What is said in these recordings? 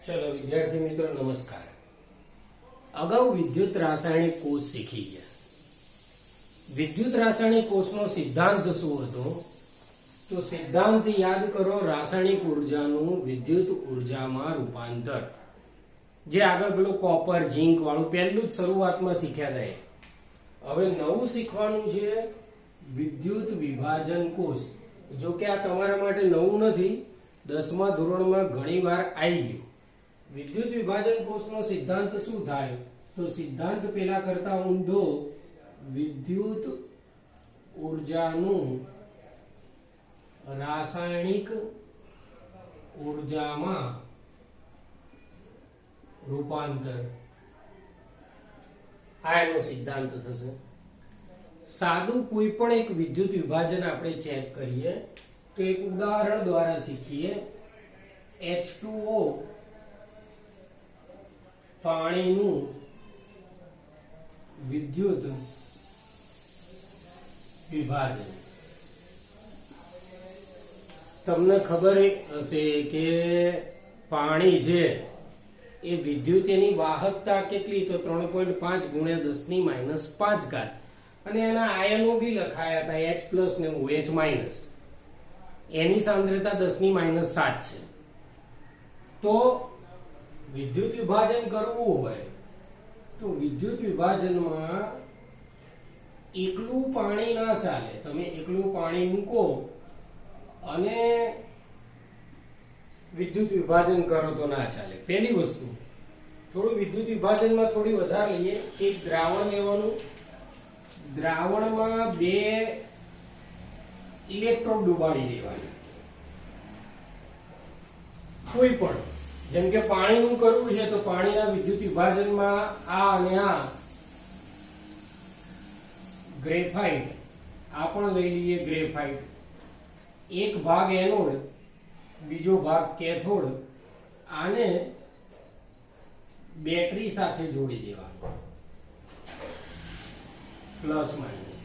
चलो विद्यार्थी मित्रों नमस्कार। अगाऊ विद्युत रासायणिक कोष શીખી ગયા। विद्युत रासायणिक कोषનો સિદ્ધાંત શું હતો? તો સિદ્ધાંત યાદ કરો, રાસાયણિક ઉર્જાનું વિદ્યુત ઉર્જામાં રૂપાંતર। જે આગળ પેલું કોપર ઝીંક વાળું પહેલું જ શરૂઆતમાં શીખ્યા હતા। હવે નવું શીખવાનું છે વિદ્યુત વિભાજન કોષ। જો કે આ તમારા માટે નવું નથી, 10મા ધોરણમાં ઘણીવાર આવી ગયું। विद्युत विभाजन कोषનો સિદ્ધાંત શું થાય? તો સિદ્ધાંત પેલા કરતા ઊંધો વિદ્યુત ઉર્જાનું રાસાયણિક ઉર્જામાં રૂપાંતર, આ એનો સિદ્ધાંત થશે। સાદું કોઈ પણ એક વિદ્યુત વિભાજન આપણે ચેક કરીએ તો એક ઉદાહરણ દ્વારા શીખીએ। H2O પાણીનું વિદ્યુત વિભાજન। તમને ખબર હશે કે પાણી છે એ વિદ્યુત એની વાહકતા કેટલી? તો 3.5 ગુણ્યા 10⁻5 ઘાત, અને એના આયનો બી લખાયા હતા H+ ને OH-। એની સાંદ્રતા 10⁻7 છે। તો વિદ્યુત વિભાજન કરવું હોય તો વિદ્યુત વિભાજનમાં એકલું પાણી ના ચાલે। તમે એકલું પાણી મૂકો અને વિદ્યુત વિભાજન કરો તો ના ચાલે। પહેલી વસ્તુ, થોડું વિદ્યુત વિભાજનમાં થોડી વધારે લઈએ। એક દ્રાવણ લેવાનું, દ્રાવણમાં 2 ઇલેક્ટ્રોડ ડુબાડી દેવાના। કોઈ પણ, જેમ કે પાણીનું કરવું છે તો પાણીના વિદ્યુત વિભાજનમાં આ અને આ ગ્રેફાઇટ, આ પણ લઈ લઈએ ગ્રેફાઇટ। એક ભાગ એનોડ, બીજો ભાગ કેથોડ। આને બેટરી સાથે જોડી દેવાનો, પ્લસ માઇનસ।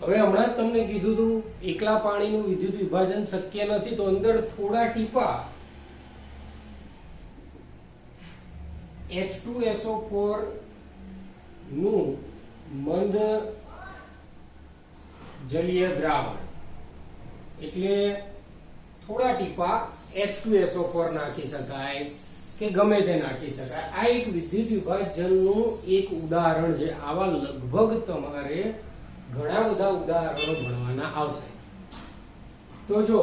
હવે હમણાં જ તમને કીધું હતું એકલા પાણીનું વિદ્યુત વિભાજન શક્ય નથી, તો અંદર થોડા ટીપા H2SO4 નું મંદ જલીય દ્રાવણ, એટલે થોડા ટીપા H2SO4 નાખી શકાય કે ગમે તે નાખી શકાય। આ એક વિદ્યુત વિભાજનનું એક ઉદાહરણ છે। આવા લગભગ તમારે ઘણા બધા ઉદાહરણો ભણવાના આવશે। તો જો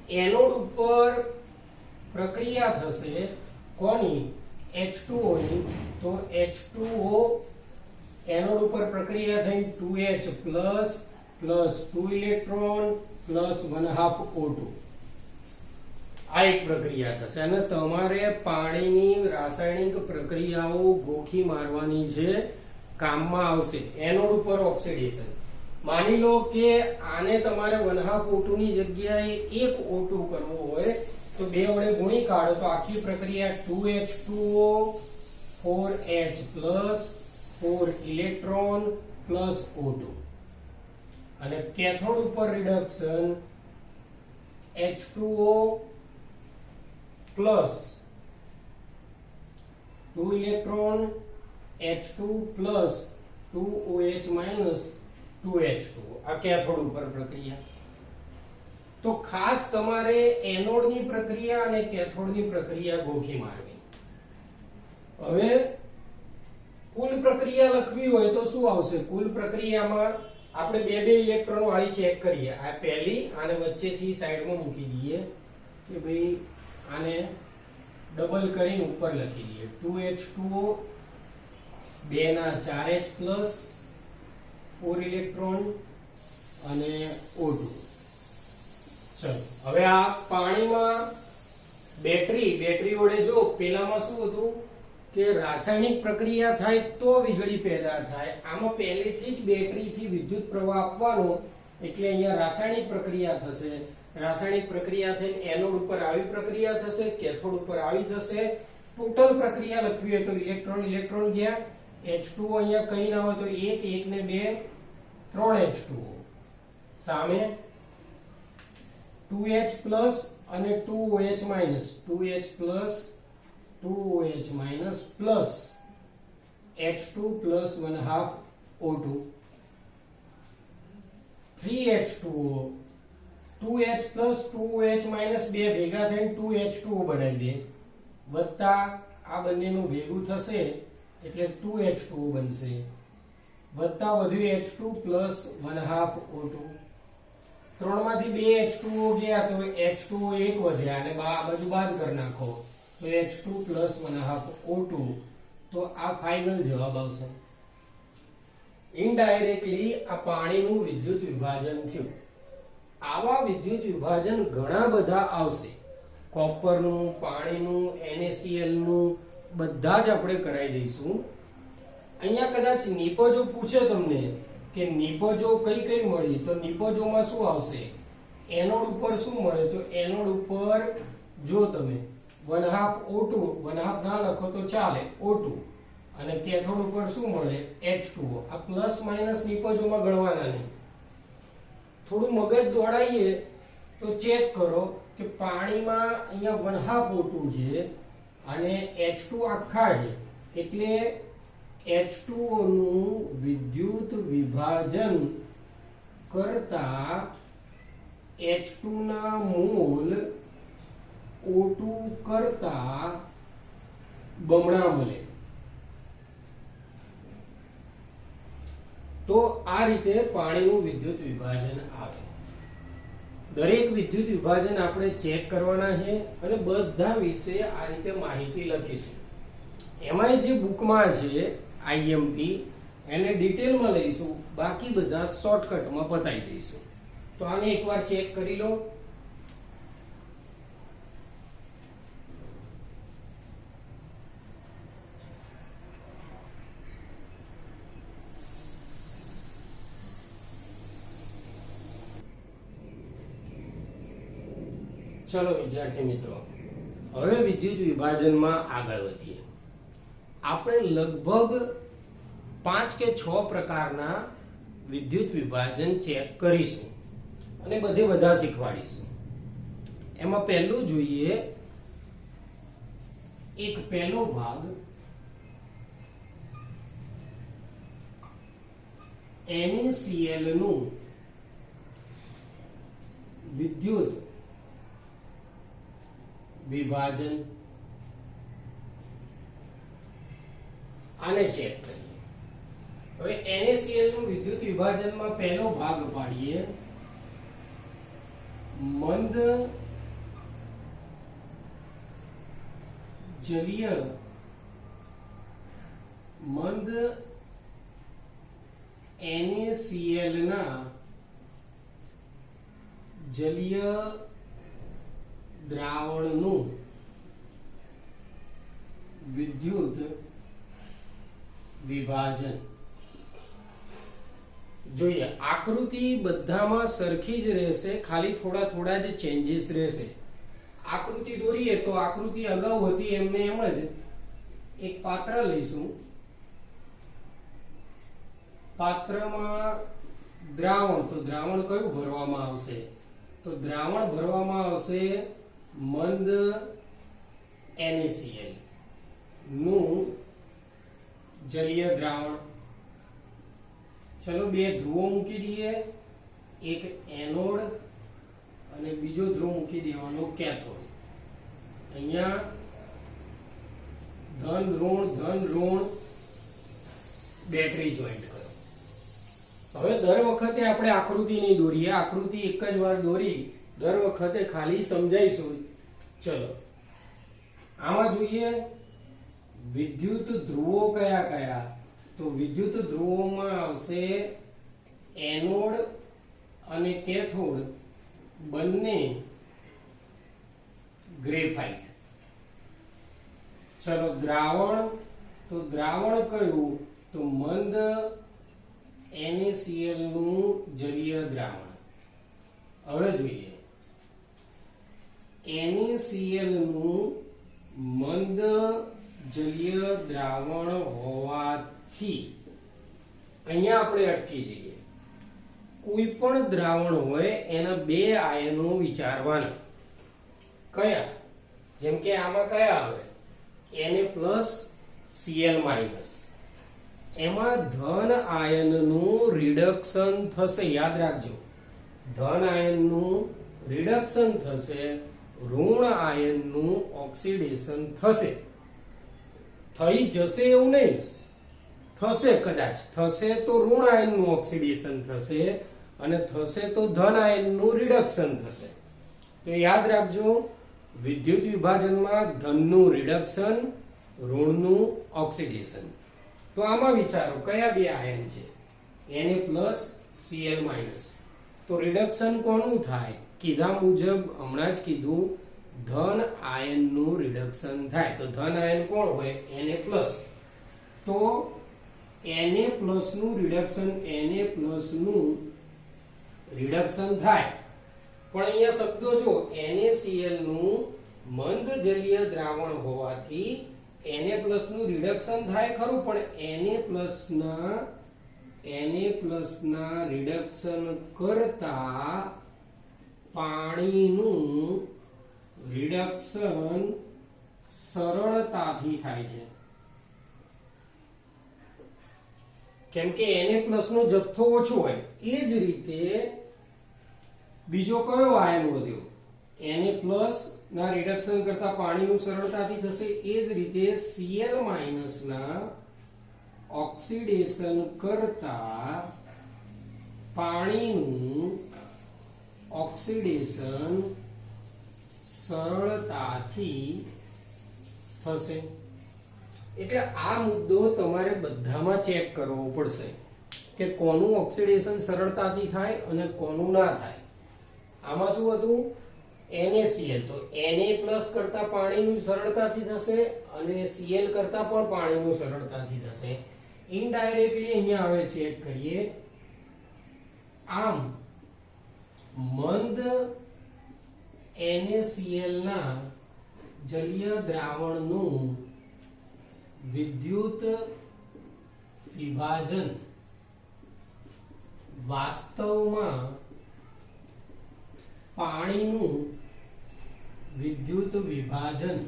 એનોડ ઉપર પ્રક્રિયા થશે કોની? H2O ની। તો H2O એનોડ ઉપર પ્રક્રિયા થઈ 2H plus 2 electron plus 1/2 O2, આ એક પ્રક્રિયા થશે। અને તમારે પાણીની રાસાયણિક પ્રક્રિયાઓ ગોખી મારવાની છે, કામમાં આવશે। એનોડ ઉપર ઓક્સિડેશન, માની લો કે આને તમારે 1/2 O2 ની જગ્યાએ 1 O2 કરવો હોય તો 2 વડે ગુણી કાઢો તો આખી પ્રક્રિયા 2H2O 4H plus 4 electron plus O2। અને કેથોડ ઉપર reduction H2O plus 2 electron H2 plus 2OH minus 2H2, આ કેથોડ ઉપર પ્રક્રિયા। તો ખાસ તમારે એનોડની પ્રક્રિયા અને કેથોડની પ્રક્રિયા ગોખી મારવી। હવે કુલ પ્રક્રિયા લખવી હોય તો શું આવશે? કુલ પ્રક્રિયામાં આપણે 2 ઇલેક્ટ્રોન વાળી ચેક કરીએ। આ પહેલી, આને વચ્ચેથી સાઈડમાં મૂકી દઈએ કે ભાઈ આને ડબલ કરીને ઉપર લખી દઈએ 2H2O 2 ના 4H પ્લસ 4 ઇલેક્ટ્રોન અને O2। ચલો હવે આ પાણીમાં બેટરી વડે, જો પેલામાં શું હતું કે રાસાયણિક પ્રક્રિયા થાય તો વીજળી પેદા થાય, આમાં પહેલેથી જ બેટરીથી વિદ્યુત પ્રવાહ આપવાનો, એટલે અહીંયા રાસાયણિક પ્રક્રિયા થશે। રાસાયણિક પ્રક્રિયા થઈને એનોડ ઉપર આવી પ્રક્રિયા થશે, કેથોડ ઉપર આવી થશે। ટોટલ પ્રક્રિયા લખવી હોય તો ઇલેક્ટ્રોન ગયા, H2O અહીંયા કઈ ના હોય તો 1 ને 2 3 H2O, સામે 2H પ્લસ અને 2OH minus 2H plus 2OH minus plus H2 plus 1/2 O2 3H2O 2H plus 2OH minus 2 ભેગા થઈને 2H2O બનાવી દે વત્તા આ બંનેનું ભેગું થશે એટલે 2H2O બનશે વત્તા વધ્યું H2 પ્લસ 1/2 O2 ત્રણમાંથી 2 H2O ગયા તો H2O એક વધ્યા અને આ બાજુ બાદ કરી નાખો તો H2 પ્લસ 1/2 O2 તો આ ફાઇનલ જવાબ આવશે ઇનડાયરેક્ટલી આ પાણીનું વિદ્યુત વિભાજન થયું આવા વિદ્યુત વિભાજન ઘણા બધા આવશે કોપરનું પાણીનું NaCl નું બધા જ આપણે કરાવી દઈશું અહીંયા કદાચ નિપજો પૂછે તમને કે નિપજો કઈ કઈ મળી તો નિપજોમાં શું આવશે એનોડ ઉપર શું મળે તો એનોડ ઉપર જો તમે 1/2 O2 1/2 ના લખો તો ચાલે O2 અને કેથોડ ઉપર શું મળે H2O આ પ્લસ માઈનસ નિપજોમાં ગણવાના નહીં થોડું મગજ દોડાઈએ તો ચેક કરો કે પાણીમાં અહીંયા 1/2 O2 છે અને H2 આખા છે એટલે H2O નું વિદ્યુત વિભાજન કરતા H2 ના મોલ O2 કરતા બમણા મળે તો આ રીતે પાણીનું વિદ્યુત વિભાજન આવે દરેક વિદ્યુત વિભાજન આપણે ચેક કરવાના છે અને બધા વિશે આ રીતે માહિતી લખીશું એમાં જે બુકમાં છે IMP એને ડિટેલમાં લઈશું બાકી બધા શોર્ટકટમાં બતાવી દઈશું તો આને એકવાર ચેક કરી લો ચલો વિદ્યાર્થી મિત્રો હવે વિદ્યુત વિભાજનમાં આગળ વધીએ આપણે લગભગ 5 કે 6 પ્રકારના વિદ્યુત વિભાજન ચેક કરીશું અને બધા શીખવાડીશું એમાં પહેલું જોઈએ એક પહેલો ભાગ NaCl નું વિદ્યુત વિભાજન આને ચેક કરીએ હવે NaCl નું વિદ્યુત વિભાજનમાં પહેલો ભાગ પાડીએ મંદ જલીય NaCl ના જલીય દ્રાવણનું વિદ્યુત વિભાજન જોઈએ આકૃતિ બધામાં સરખી જ રહેશે ખાલી થોડા જ ચેન્જીસ રહેશે આકૃતિ દોરીએ તો આકૃતિ અગાઉ હતી એમને એમ જ એક પાત્ર લઈશું પાત્રમાં દ્રાવણ તો દ્રાવણ કયું ભરવામાં આવશે તો દ્રાવણ ભરવામાં આવશે મંદ NaCl નું જલીય દ્રાવણ ચલો બે ધ્રુવો મૂકી દઈએ એક એનોડ અને બીજો ધ્રુવ મૂકી દેવાનો કેથોડ અહીંયા ધન ઋણ બેટરી જોઈન્ટ કરો હવે દર વખતે આપણે આકૃતિ નહીં દોરીએ આકૃતિ એક જ વાર દોરી દર વખતે ખાલી સમજાઈશું ચલો આમાં જોઈએ વિદ્યુત ધ્રુવો કયા તો વિદ્યુત ધ્રુવોમાં આવશે એનોડ અને કેથોડ બંને ગ્રેફાઇટ ચલો દ્રાવણ તો દ્રાવણ કયું તો મંદ NaCl નું જલીય દ્રાવણ હવે જોઈએ NaCl નું મંદ જલીય દ્રાવણ હોવાથી અહીંયા આપણે અટકી જઈએ કોઈ પણ દ્રાવણ હોય એના બે આયનો વિચારવાના. કયા? જેમ કે આમાં કયા આવે? Na+Cl-. એમાં ધન આયનનું રિડક્શન થશે. યાદ રાખજો, ધન આયનનું રિડક્શન થશે, ઋણ આયનનું ઓક્સિડેશન થશે. થઈ જશે એવું નહીં, થશે. કદાચ થશે તો ઋણ આયનનું ઓક્સિડેશન થશે અને થશે તો ધન આયનનું રિડક્શન થશે. તો યાદ રાખજો, વિદ્યુત વિભાજનમાં ધનનું રિડક્શન, ઋણનું ઓક્સિડેશન. તો આમાં વિચારો કયા બે આયન છે? Na+Cl-. તો રિડક્શન કોનું થાય? કીધા મુજબ હમણાં જ કીધું, ધન આયનનું રિડક્શન થાય. તો ધન આયન કોણ હોય? Na+. તો Na+ નું રિડક્શન, Na+ નું રિડક્શન થાય. પણ અહીંયા શબ્દો જો, NaCl નું મંદ જલીય દ્રાવણ હોવાથી Na+ નું રિડક્શન થાય ખરું, પણ Na+ ના રિડક્શન કરતા પાણીનું રિડક્શન સરળતાથી થાય છે. કેમ કે Na+ નો જથ્થો ઓછો હોય. એ જ રીતે બીજો કયો આયન વધ્યો? Na+ ના રિડક્શન કરતા પાણીનું સરળતાથી થશે. એ જ રીતે Cl- ના ઓક્સિડેશન કરતા પાણીનું ઓક્સિડેશન સરળતાથી થશે. એટલે આ મુદ્દો તમારે બધામાં ચેક કરવો પડશે કે કોનું ઓક્સિડેશન સરળતાથી થાય અને કોનું ના થાય. આમાં શું હતું? NaCl. તો Na+ કરતા પાણીનું સરળતાથી થશે અને Cl કરતા પણ પાણીનું સરળતાથી થશે. ઇનડાયરેક્ટલી અહીંયા હવે ચેક કરીએ. આમ મંદ NaCl ના જલીય દ્રાવણનું વિદ્યુત વિભાજન વાસ્તવમાં પાણીનું વિદ્યુત વિભાજન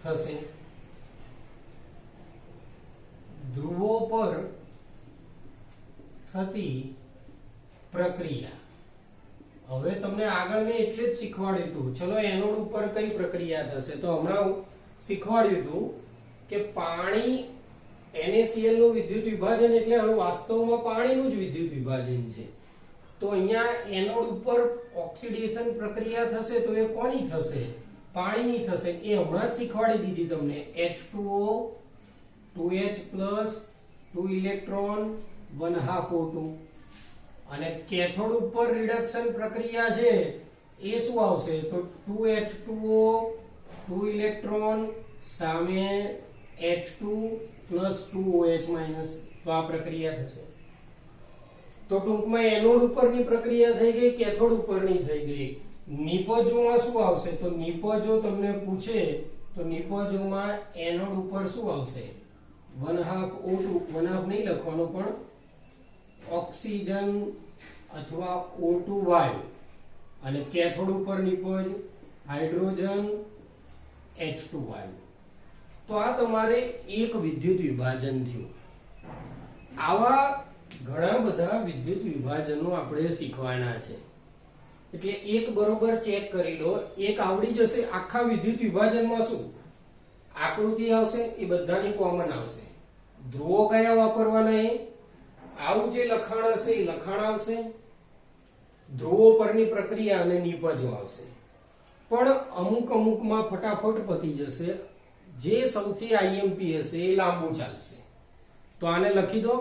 થશે. ધ્રુવો પર થતી પ્રક્રિયા. હવે તમને આગળ મેં એટલે જ શીખવાડ્યું હતું. ચલો એનોડ ઉપર કઈ પ્રક્રિયા થશે? તો હમણાં શીખવાડ્યું હતું કે પાણી NaCl નું વિદ્યુત વિભાજન એટલે હવે વાસ્તવમાં પાણીનું જ વિદ્યુત વિભાજન છે. તો અહીંયા એનોડ ઉપર ઓક્સિડેશન પ્રક્રિયા થશે. તો એ કોની થશે? પાણીની થશે. એ હમણાં જ શીખવાડી દીધી તમને. H2O 2H+, 2 electron, 1/2 O2. અને કેથોડ ઉપર રિડક્શન પ્રક્રિયા છે એ શું આવશે? તો 2H2O 2 ઇલેક્ટ્રોન સામે H2 + 2OH-. તો આ પ્રક્રિયા થશે. તો ટૂંકમાં એનોડ ઉપરની પ્રક્રિયા થઈ ગઈ, કેથોડ ઉપરની થઈ ગઈ. નિપજોમાં શું આવશે? તો નિપજો તમને પૂછે તો નિપજોમાં એનોડ ઉપર શું આવશે? 1/2 O2. 1/2 નહીં લખવાનો, પણ ઓક્સિજન અથવા O2 વાયુ. અને કેથોડ ઉપર નિપજ હાઇડ્રોજન H2 વાયુ. તો આ તમારે એક વિદ્યુત વિભાજન થયું. આવા ઘણા બધા વિદ્યુત વિભાજનો આપણે શીખવાના છે. એટલે એક બરોબર ચેક કરી લો. એક આવડી જશે. આખા વિદ્યુત વિભાજનમાં શું આકૃતિ આવશે એ બધાની કોમન આવશે. ધ્રુવો કયા વાપરવાના? એ આવું જે લખાણ હશે એ લખાણ આવશે. ધ્રુવો પરની પ્રક્રિયા અને નિપજો આવશે. પણ અમુકમાં ફટાફટ પતી જશે. જે સૌથી IMP હશે એ લાંબુ ચાલશે. તો આને લખી દો.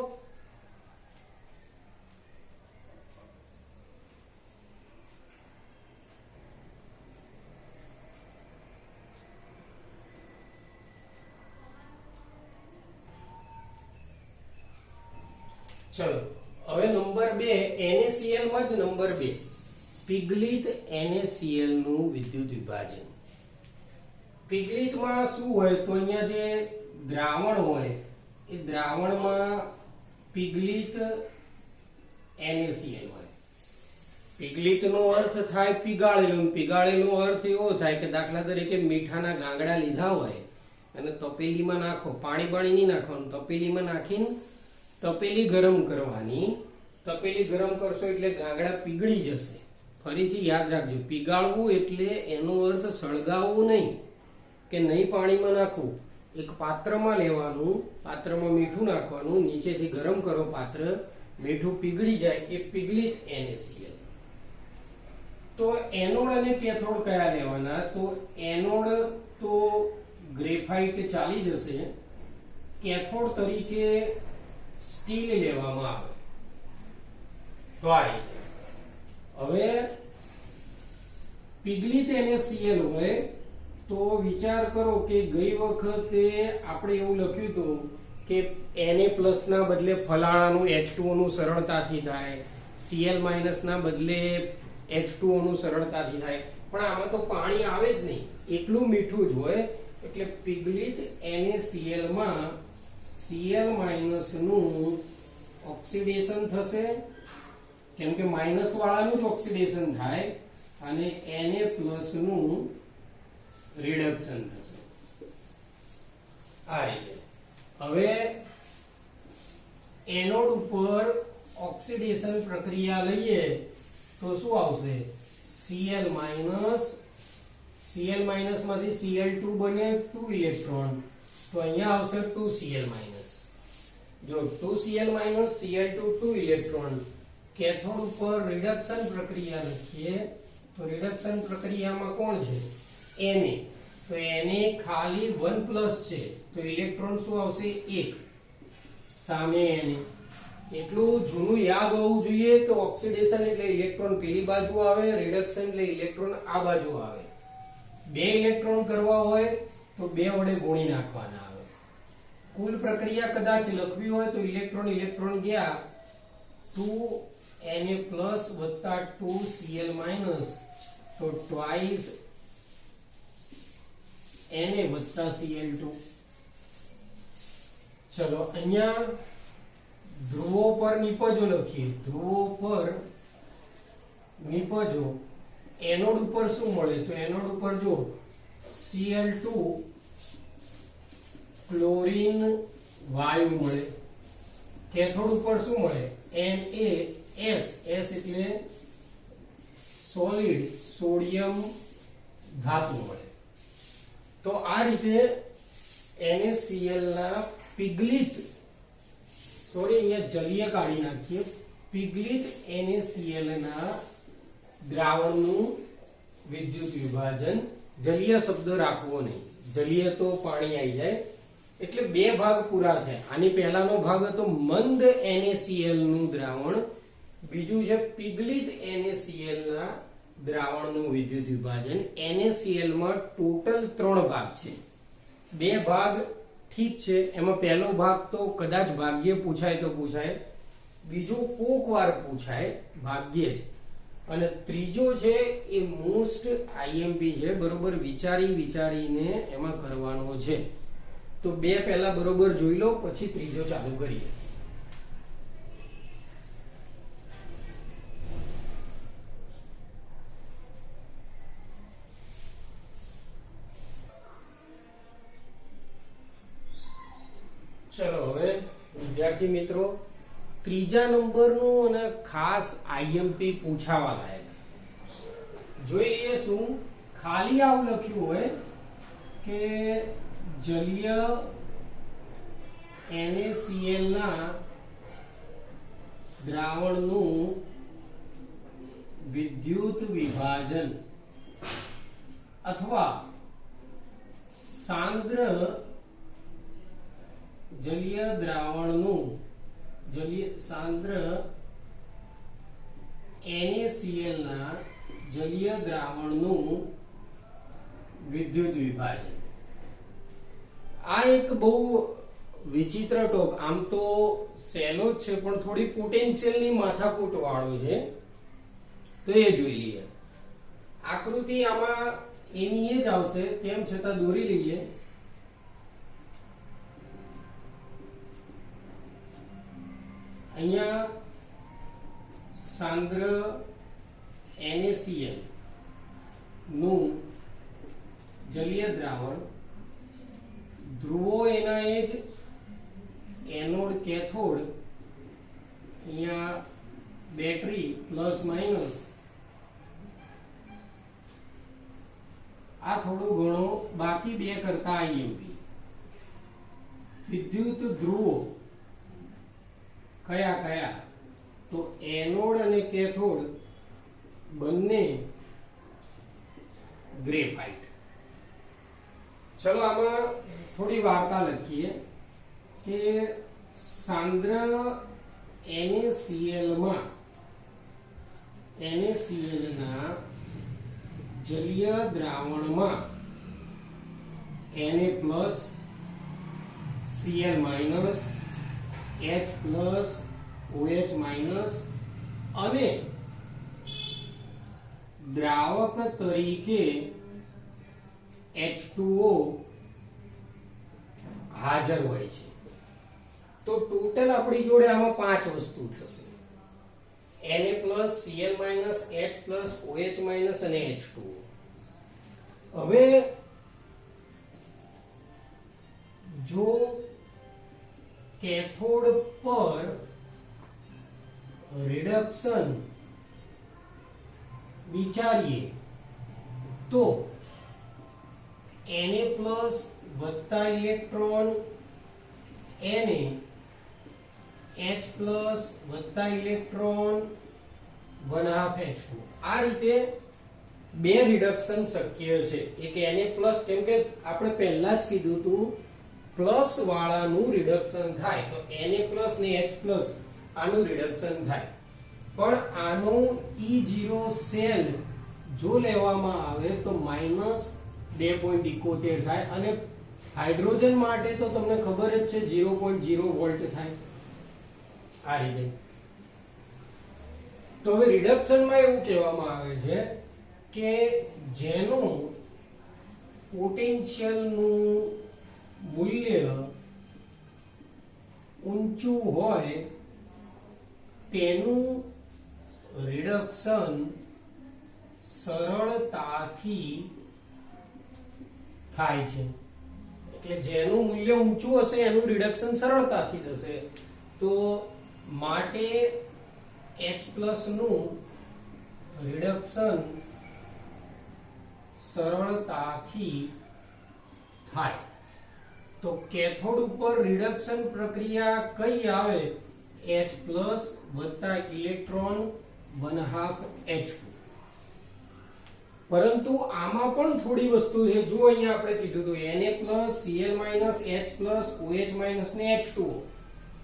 ચલો હવે નંબર 2, NaCl માં જ નંબર 2, પિગલિત NaCl નું વિદ્યુત વિભાજન. પિગલિતમાં શું હોય? તો અહીંયા જે દ્રાવણ હોય એ દ્રાવણમાં પિગલિત NaCl હોય. પીગલિતનો અર્થ થાય પીગાળેલું. પીગાળેલો અર્થ એવો થાય કે દાખલા તરીકે મીઠાના ગાંગડા લીધા હોય અને તપેલીમાં નાખો, પાણી નહીં નાખવાનું, તપેલીમાં નાખીને તપેલી ગરમ કરવાની. તપેલી ગરમ કરશો એટલે ગાંગડા પીગળી જશે. ફરીથી યાદ રાખજો, પીગાળવું એટલે એનો અર્થ સળગાવવું નહીં કે નહીં પાણીમાં નાખવું. એક પાત્રમાં લેવાનું, પાત્રમાં મીઠું નાખવાનું, નીચેથી ગરમ કરો પાત્ર, મીઠું પીગળી જાય એ પીગલિત NaCl. તો એનોડ અને કેથોડ કયા લેવાના? તો એનોડ તો ગ્રેફાઇટ ચાલી જશે, કેથોડ તરીકે સ્ટીલ લેવામાં આવે. તો આ રીતે હવે પીગલિત NaCl હોય તો વિચાર કરો કે ગઈ વખતે આપણે એવું લખ્યું હતું કે Na+ ના બદલે ફલાણાનું H2O નું સરળતાથી થાય, Cl- ના બદલે H2O નું સરળતાથી થાય, પણ આમાં તો પાણી આવે જ નહીં, એકલું મીઠું જ હોય. એટલે પીગલિત NaCl માં Cl- નું ઓક્સિડેશન થશે, કેમ કે માઇનસ વાળાનું જ ઓક્સિડેશન થાય, અને Na+ નું રિડક્શન થશે. આ રીતે હવે એનોડ ઉપર ઓક્સિડેશન પ્રક્રિયા લઈએ તો શું આવશે? Cl- માંથી Cl2 બને 2 ઇલેક્ટ્રોન, તો અહીંયા આવશે 2Cl-. જો 2Cl- Cl2 2 ઇલેક્ટ્રોન. કેથોડ ઉપર રિડક્શન પ્રક્રિયા લખીએ તો રિડક્શન પ્રક્રિયામાં કોણ છે? Na. તો Na ખાલી 1+ છે, તો ઇલેક્ટ્રોન શું આવશે? 1 સામે Na. એટલું જૂનું યાદ હોવું જોઈએ કે ઓક્સિડેશન એટલે ઇલેક્ટ્રોન પેલી બાજુ આવે, રિડક્શન એટલે ઇલેક્ટ્રોન આ બાજુ આવે. 2 ઇલેક્ટ્રોન કરવા હોય તો 2 વડે ગુણી નાખવાના આવે. કુલ પ્રક્રિયા કદાચ લખવી હોય તો ઇલેક્ટ્રોન ગયા 2Na+ વત્તા 2Cl- તો ટ્વાઇસ Na વત્તા Cl2. ચલો અહીંયા ધ્રુવો પર નિપજો લખીએ. ધ્રુવો પર નિપજો. એનોડ ઉપર શું મળે? તો એનોડ ઉપર જો Cl2 ક્લોરીન વાયુ મળે. કેથોડ ઉપર શું મળે? NaS. S એટલે સોલિડ સોડિયમ ધાતુ મળે. તો આ રીતે NaCl ના પીગલિત, અહીંયા જલીય કાઢી નાખીએ, પીગલિત NaCl ના દ્રાવણનું વિદ્યુત વિભાજન. જલીય શબ્દ રાખવો નહીં, જલીય તો પાણી આવી જાય. એટલે 2 ભાગ પૂરા થયા. આની પહેલાનો ભાગ હતો મંદ NaCl નું દ્રાવણ, બીજું છે પીગલિત NaCl ના દ્રાવણનું વિદ્યુત વિભાજન. NaCl માં ટોટલ 3 ભાગ છે. 2 ભાગ ઠીક છે, એમાં પહેલો ભાગ તો કદાચ ભાગ્યે પૂછાય તો પૂછાય, બીજો કોક વાર પૂછાય ભાગ્યે જ, અને ત્રીજો છે એ મોસ્ટ IMP છે. બરોબર વિચારીને એમાં કરવાનો છે. તો 2 પહેલા બરોબર જોઈ લો, પછી ત્રીજો ચાલુ કરીએ. ચલો હવે વિદ્યાર્થી મિત્રો, ત્રીજા નંબરનું અને ખાસ IMP પૂછાવા લાયક જોઈ લઈએ. શું ખાલી આવું લખ્યું હોય કે જલીય NaCl ના દ્રાવણનું વિદ્યુત વિભાજન અથવા સાંદ્ર જલીય દ્રાવણનું સાંદ્ર NaCl ના જલીય દ્રાવણનું વિદ્યુત વિભાજન. આ એક બહુ વિચિત્ર ટોપ, આમ તો સહેલો જ છે પણ થોડી પોટેન્શિયલની માથાકૂટ વાળો છે. તો એ જોઈ લઈએ. આકૃતિ આમાં એની જ આવશે, તેમ છતાં દોરી લઈએ. અહીંયા સાંદ્ર NaCl નું જલીય દ્રાવણ, ધ્રુવો એના એ જ, એનોડ કેથોડ, અહીંયા બેટરી પ્લસ માઇનસ, આ થોડું ઘણું બાકી બે કરતા IMP. વિદ્યુત ધ્રુવો કયા કયા? તો એનોડ અને કેથોડ બંને ગ્રેફાઇટ. ચલો આમાં થોડી વાર્તા લખીએ કે સાંદ્ર NaCl માં NaCl ના જલીય દ્રાવણમાં Na+, Cl-, H+, OH- અને દ્રાવક તરીકે H2O હાજર હોય છે. તો ટોટલ આપણી જોડે આમાં 5 વસ્તુ થશે: Na+, Cl-, H+, OH- અને H2O. હવે જો કેથોડ પર રિડક્શન વિચારીએ તો Na+ વત્તા ઇલેક્ટ્રોન Na, H+ વત્તા ઇલેક્ટ્રોન 1/2 H2. આ રીતે બે રિડક્શન શક્ય છે. એક Na+, કેમ કે આપણે પહેલા જ કીધું હતું પ્લસ વાળાનું રિડક્શન થાય તો Na+ ને H+ આનું રિડક્શન થાય, પણ આનું E0 સેલ જો લેવામાં આવે તો -2.71 થાય, અને હાઇડ્રોજન માટે તો તમને ખબર જ છે 0.0 વોલ્ટ થાય. આ રીતે તો હવે રિડક્શનમાં એવું કહેવામાં આવે છે કે જેનું પોટેન્શિયલ નું મૂલ્ય ઊંચું હોય તેનું રિડક્શન સરળતાથી થાય છે. એટલે જેનું મૂલ્ય ઊંચું હશે એનું રિડક્શન સરળતાથી થશે. તો માટે H+ નું રિડક્શન સરળતાથી થાય. તો કેથોડ ઉપર રિડક્શન પ્રક્રિયા કઈ આવે? H+ વત્તા ઇલેક્ટ્રોન 1/2 H2. પરંતુ આમાં પણ થોડી વસ્તુ છે. જો અહીંયા આપણે કીધું હતું Na+, Cl-, H+, OH- ને H2O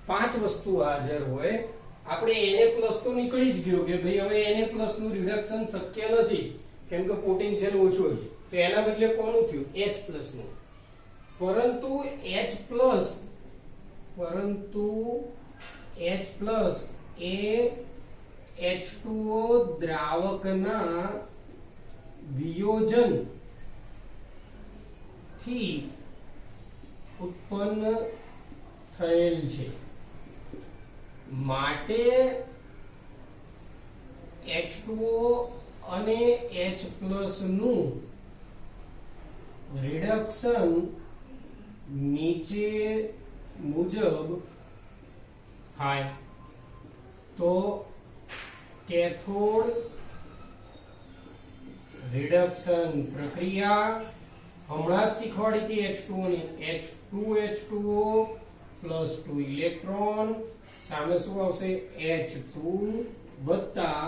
5 વસ્તુ હાજર હોય. આપણે Na+ તો નીકળી જ ગયો કે ભાઈ હવે Na+ નું રિડક્શન શક્ય નથી કેમ કે પોટેન્શિયલ ઓછું છે. તો એના બદલે કોનું થયું? H+ નું. પરંતુ H+ એ H2O દ્રાવકના વિયોજન થી ઉત્પન્ન થયેલ છે. માટે H2O અને H+ નું રિડક્શન નીચે મુજબ થાય. તો કેથોડ રિડક્શન પ્રક્રિયા હમણાં જ શીખવાડી હતી H2O ની. H2H2O + 2 ઇલેક્ટ્રોન, સામે શું આવશે? H2 વત્તા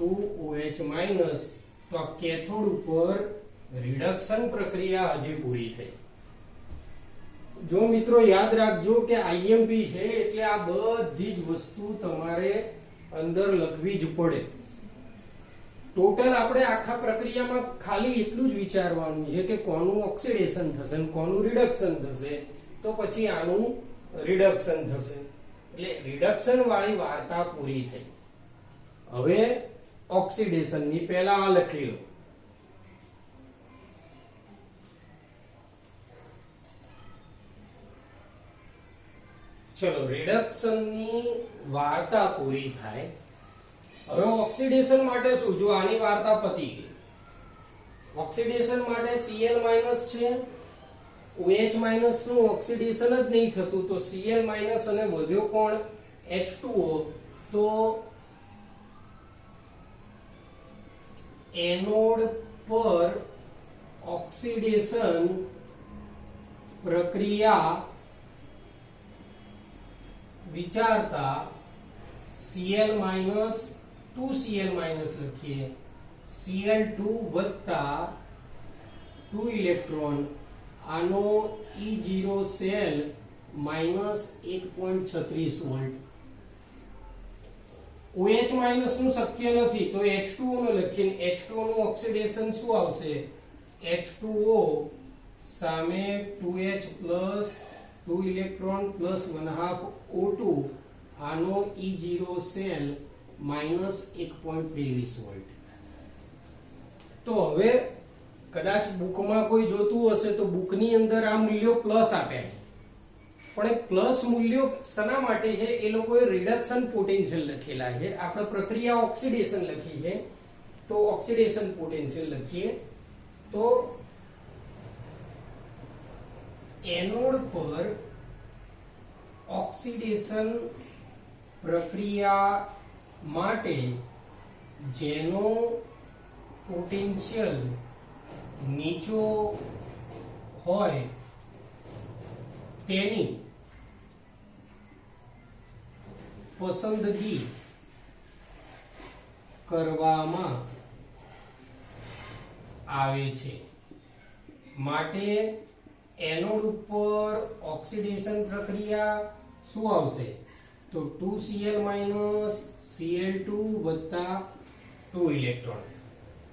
2OH-. તો આ કેથોડ ઉપર રિડક્શન પ્રક્રિયા હજી પૂરી થઈ. જો મિત્રો યાદ રાખજો કે IMP છે એટલે આ બધી જ વસ્તુ તમારે અંદર લખવી જ પડે. ટોટલ આપણે આખા પ્રક્રિયામાં ખાલી એટલું જ વિચારવાનું છે કે કોનું ઓક્સિડેશન થશે અને કોનું રિડક્શન થશે, તો પછી આનું રિડક્શન થશે. એટલે રિડક્શન વાળી વાર્તા પૂરી થઈ. હવે ઓક્સિડેશન ની પહેલા આ લખી લો. ચલો રિડક્શન ની વાર્તા પૂરી થાય હવે ઓક્સિડેશન માટે શું? જો આની વાર્તા પતી ગઈ. ઓક્સિડેશન માટે Cl- છે, OH- નું ઓક્સિડેશન જ નહીં થતું, તો Cl- અને વધ્યો કોણ? H2O. તો એનોડ પર ઓક્સિડેશન પ્રક્રિયા વિચારતા Cl- 2Cl- લખીએ, Cl2 વત્તા 2 ઇલેક્ટ્રોન, આનો E0 સેલ -1.36 વોલ્ટ. OH- નું શક્ય નથી, તો H2O નું લખીએ. H2O નું ઓક્સિડેશન શું આવશે? H2O સામે 2H plus 2 electron plus 1/2 O2, આનો E0 સેલ -1.23 વોલ્ટ. તો હવે કદાચ બુકમાં કોઈ જોતું હશે તો બુકની અંદર આ મૂલ્યો પ્લસ આપ્યા છે, પણ એ પ્લસ મૂલ્યો શના માટે છે? એ લોકોએ રિડક્શન પોટેન્શિયલ લખેલા છે. આપણે પ્રક્રિયા ઓક્સિડેશન લખી છે, તો ઓક્સિડેશન પોટેન્શિયલ લખીએ. તો એનોડ પર ઓક્સિડેશન પ્રક્રિયા માટે જેનો પોટેન્શિયલ નીચો હોય તેની પસંદગી કરવામાં આવે છે. માટે એનોડ ઉપર ઓક્સિડેશન પ્રક્રિયા શું આવશે? તો 2Cl- Cl2 વત્તા 2 ઇલેક્ટ્રોન,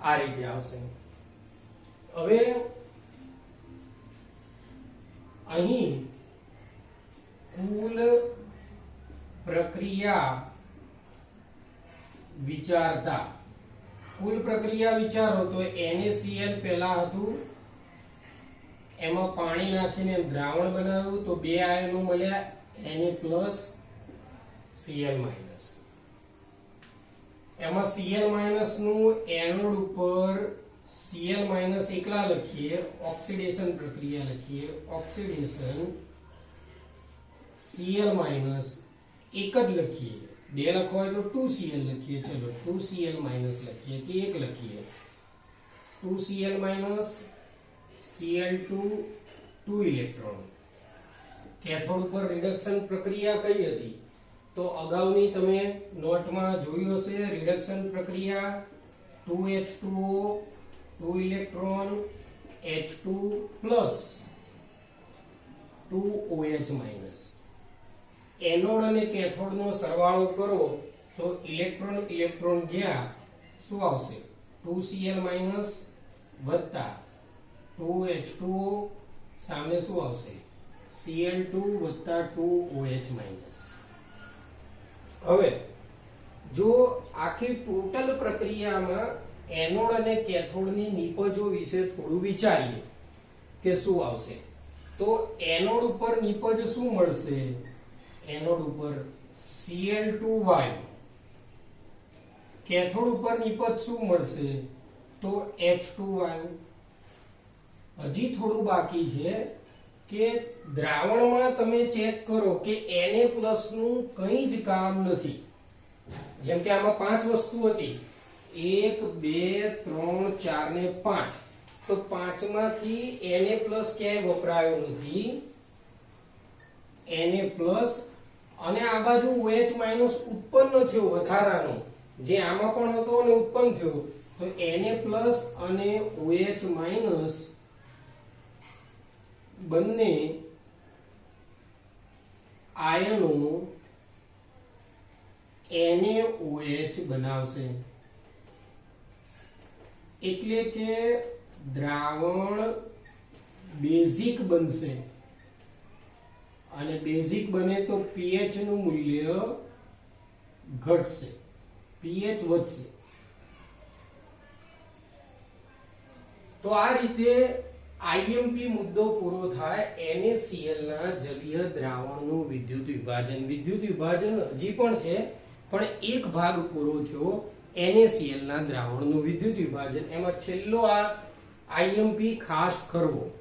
આ રીતે આવશે. હવે અહીં કુલ પ્રક્રિયા વિચારતા, વિચારો તો NaCl પહેલા હતું, એમાં પાણી નાખીને દ્રાવણ બનાવ્યું, તો બે આયનો મળ્યા, Na+ Cl-. એમાં Cl- નું એનોડ ઉપર Cl- એકલા લખીએ, ઓક્સિડેશન પ્રક્રિયા લખીએ, ઓક્સિડેશન Cl- એક જ લખીએ, બે લખવા હોય તો 2Cl લખીએ. ચલો 2Cl- લખીએ કે એક લખીએ. 2Cl- Cl2 2 electron. કેથોડ ઉપર રિડક્શન પ્રક્રિયા કઈ હતી? તો અગાઉની તમે નોટમાં જોયું હશે. રિડક્શન પ્રક્રિયા 2H2O 2 electron H2 plus 2OH-. Anode અને કેથોડ નો સરવાળો કરો તો ઇલેક્ટ્રોન ગયા, શું આવશે? 2Cl- વત્તા 2H2O સામે શું આવશે? Cl2 વત્તા 2OH-. હવે જો આખી ટોટલ પ્રક્રિયામાં એનોડ અને કેથોડની નિપજો વિશે થોડું વિચારીએ કે શું આવશે. તો એનોડ ઉપર નિપજ શું મળશે? એનોડ ઉપર Cl2Y. કેથોડ ઉપર નિપજ શું મળશે? તો H2Y. હજી થોડું બાકી છે કે દ્રાવણમાં તમે ચેક કરો કે Na+ નું કંઈ જ કામ નથી. જેમ કે આમાં 5 વસ્તુ હતી, 1 2 3 4 ને 5, તો 5 માંથી Na+ ક્યાંય વપરાયો નથી. Na+ અને આ બાજુ OH- ઉત્પન્ન થયો વધારાનો, જે આમાં પણ હતો અને ઉત્પન્ન થયો, તો Na+ અને OH- બંને આયનો NaOH બનાવશે. એટલે કે દ્રાવણ બેઝિક બનશે, અને બેઝિક બને તો pH નું મૂલ્ય ઘટશે, pH વધશે. તો આ રીતે IMP મુદ્દો પૂરો થાય. NaCl ના જલીય દ્રાવણનું વિદ્યુત વિભાજન હજી પણ છે, પણ એક ભાગ પૂરો થયો NaCl ના દ્રાવણનું વિદ્યુત વિભાજન. એમાં છેલ્લો આ IMP ખાસ કરવો